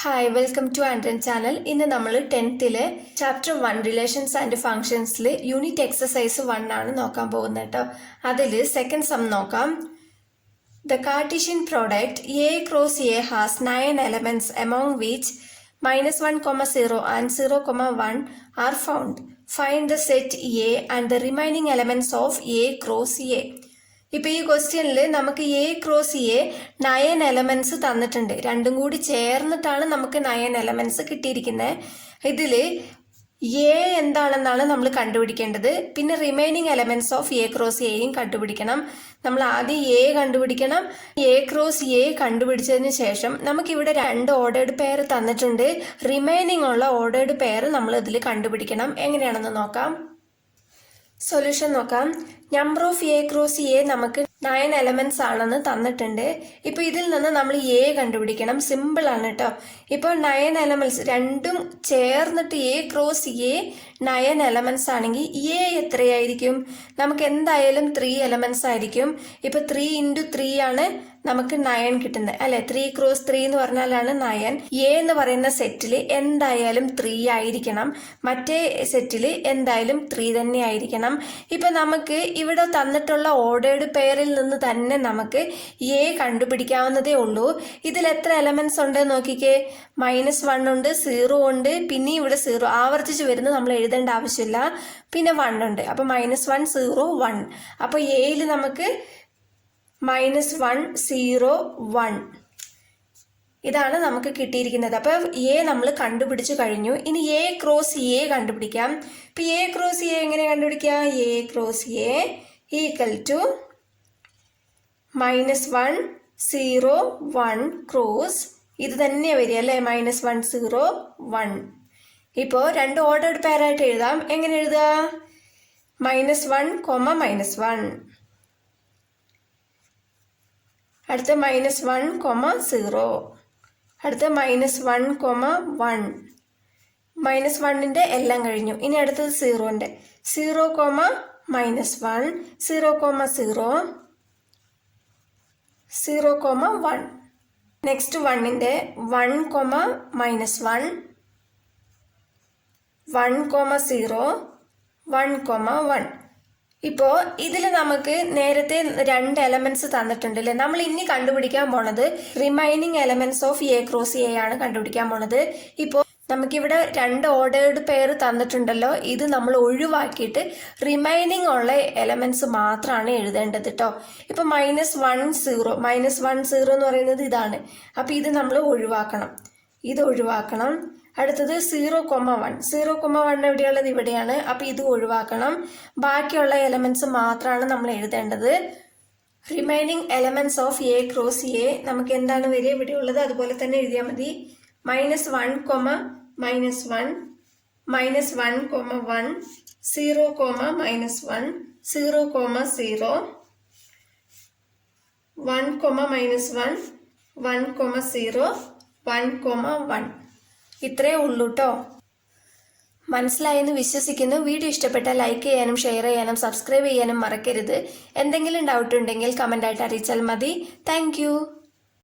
Hi welcome to ആൻഡ്രൻ channel. ഇന്ന് നമ്മൾ 10th ചാപ്റ്റർ 1 റിലേഷൻസ് ആൻഡ് ഫങ്ഷൻസിൽ യൂണിറ്റ് എക്സസൈസ് 1 ആണ് നോക്കാൻ പോകുന്നത് കേട്ടോ. അതിൽ സെക്കൻഡ് സം നോക്കാം. The Cartesian product A cross A has 9 elements among which -1, 0 and 0, 1 are found. Find the set A and the remaining elements of A cross A. ഇപ്പോൾ ഈ ക്വസ്റ്റ്യനിൽ നമുക്ക് എ ക്രോസ് എ 9 എലമെന്റ്സ് തന്നിട്ടുണ്ട്. രണ്ടും കൂടി ചേർന്നിട്ടാണ് നമുക്ക് 9 എലമെന്റ്സ് കിട്ടിയിരിക്കുന്നത്. ഇതിൽ എ എന്താണെന്നാണ് നമ്മൾ കണ്ടുപിടിക്കേണ്ടത്. പിന്നെ remaining elements of A cross എയും കണ്ടുപിടിക്കണം. നമ്മൾ ആദ്യം എ കണ്ടുപിടിക്കണം. എ ക്രോസ് എ കണ്ടുപിടിച്ചതിന് ശേഷം നമുക്കിവിടെ 2 ഓർഡേർഡ് പെയർ തന്നിട്ടുണ്ട്. റിമൈനിങ് ഉള്ള ഓർഡേർഡ് പെയർ നമ്മൾ ഇതിൽ കണ്ടുപിടിക്കണം. എങ്ങനെയാണെന്ന് നോക്കാം. സൊല്യൂഷൻ നോക്കാം. Number of A cross A നമുക്ക് 9 എലമെന്റ്സ് ആണെന്ന് തന്നിട്ടുണ്ട്. ഇപ്പോൾ ഇതിൽ നിന്ന് നമ്മൾ എ കണ്ടുപിടിക്കണം. സിമ്പിൾ ആണ് കേട്ടോ. ഇപ്പോൾ 9 എലമെന്റ്സ് രണ്ടും ചേർന്നിട്ട് എ ക്രോസ് എ 9 എലമെന്റ്സ് ആണെങ്കിൽ എ എത്രയായിരിക്കും? നമുക്ക് എന്തായാലും 3 എലമെന്റ്സ് ആയിരിക്കും. ഇപ്പോൾ 3 × 3 ആണ് നമുക്ക് 9 കിട്ടുന്നത് അല്ലെ. 3 × 3 എന്ന് പറഞ്ഞാലാണ് 9. എ എന്ന് പറയുന്ന സെറ്റിൽ എന്തായാലും 3 ആയിരിക്കണം. മറ്റേ സെറ്റിൽ എന്തായാലും 3 തന്നെ ആയിരിക്കണം. ഇപ്പൊ നമുക്ക് ഇവിടെ തന്നിട്ടുള്ള ഓർഡേർഡ് പെയറിൽ നിന്ന് തന്നെ നമുക്ക് എ കണ്ടുപിടിക്കാവുന്നതേ ഉള്ളൂ. ഇതിൽ എത്ര എലമെന്റ്സ് ഉണ്ട് നോക്കിക്കേ. -1 ഉണ്ട്, 0 ഉണ്ട്, പിന്നെ ഇവിടെ 0 ആവർത്തിച്ച് വരുന്നത് നമ്മൾ എഴുതേണ്ട ആവശ്യമില്ല. പിന്നെ 1 ഉണ്ട്. അപ്പൊ -1, 0, 1. അപ്പൊ എയിൽ നമുക്ക് -1, 0, 1 ഇതാണ് നമുക്ക് കിട്ടിയിരിക്കുന്നത്. അപ്പൊ എ നമ്മൾ കണ്ടുപിടിച്ചു കഴിഞ്ഞു. ഇനി എ ക്രോസ് എ കണ്ടുപിടിക്കാം. ഇപ്പൊ എ ക്രോസ് എ എങ്ങനെ കണ്ടുപിടിക്കാം? A cross A equal to -1, 0, 1 cross ഇത് തന്നെ വരിക അല്ലേ. -1, 0, 1. ഇപ്പോൾ 2 ഓർഡേർഡ് പെയർ ആയിട്ട് എഴുതാം. എങ്ങനെ എഴുതുക? -1, -1. അടുത്ത -1, 0. അടുത്ത -1, 1. -1ന്റെ എല്ലാം കഴിഞ്ഞു. ഇനി അടുത്തത് 0ന്റെ 0, -1, 0, 0, 0, 1. നെക്സ്റ്റ് 1ന്റെ 1, -1, 1, 0, 1, 1. ഇപ്പോൾ ഇതിൽ നമുക്ക് നേരത്തെ 2 എലമെന്റ്സ് തന്നിട്ടുണ്ട് അല്ലേ. നമ്മൾ ഇനി കണ്ടുപിടിക്കാൻ പോണത് remaining elements of A cross A ആണ് കണ്ടുപിടിക്കാൻ പോണത്. ഇപ്പോൾ നമുക്കിവിടെ 2 ഓർഡേർഡ് പെയർ തന്നിട്ടുണ്ടല്ലോ. ഇത് നമ്മൾ ഒഴിവാക്കിയിട്ട് റിമൈനിങ് ഉള്ള എലമെന്റ്സ് മാത്രമാണ് എഴുതേണ്ടത് കേട്ടോ. ഇപ്പൊ -1, 0, -1, 0 എന്ന് പറയുന്നത് ഇതാണ്. അപ്പൊ ഇത് നമ്മൾ ഒഴിവാക്കണം. ഇത് ഒഴിവാക്കണം. അടുത്തത് 0, 1. 0, 1 എവിടെയുള്ളത്? ഇവിടെയാണ്. അപ്പൊ ഇത് ഒഴിവാക്കണം. ബാക്കിയുള്ള എലമെന്റ്സ് മാത്രമാണ് നമ്മൾ എഴുതേണ്ടത്. Remaining elements of A cross A നമുക്ക് എന്താണ് വരിക? ഇവിടെയുള്ളത് അതുപോലെ തന്നെ എഴുതിയാൽ മതി. -1, -1, -1, -1, 0, -1, 0, 0, 1, -1, 1, 0, 1, 1. ഇത്രേ ഉള്ളൂ കേട്ടോ. മനസ്സിലായെന്ന് വിശ്വസിക്കുന്നു. വീഡിയോ ഇഷ്ടപ്പെട്ടാൽ ലൈക്ക് ചെയ്യാനും ഷെയർ ചെയ്യാനും സബ്സ്ക്രൈബ് ചെയ്യാനും മറക്കരുത്. എന്തെങ്കിലും ഡൗട്ട് ഉണ്ടെങ്കിൽ കമൻ്റ് ആയിട്ട് അറിയിച്ചാൽ മതി. താങ്ക്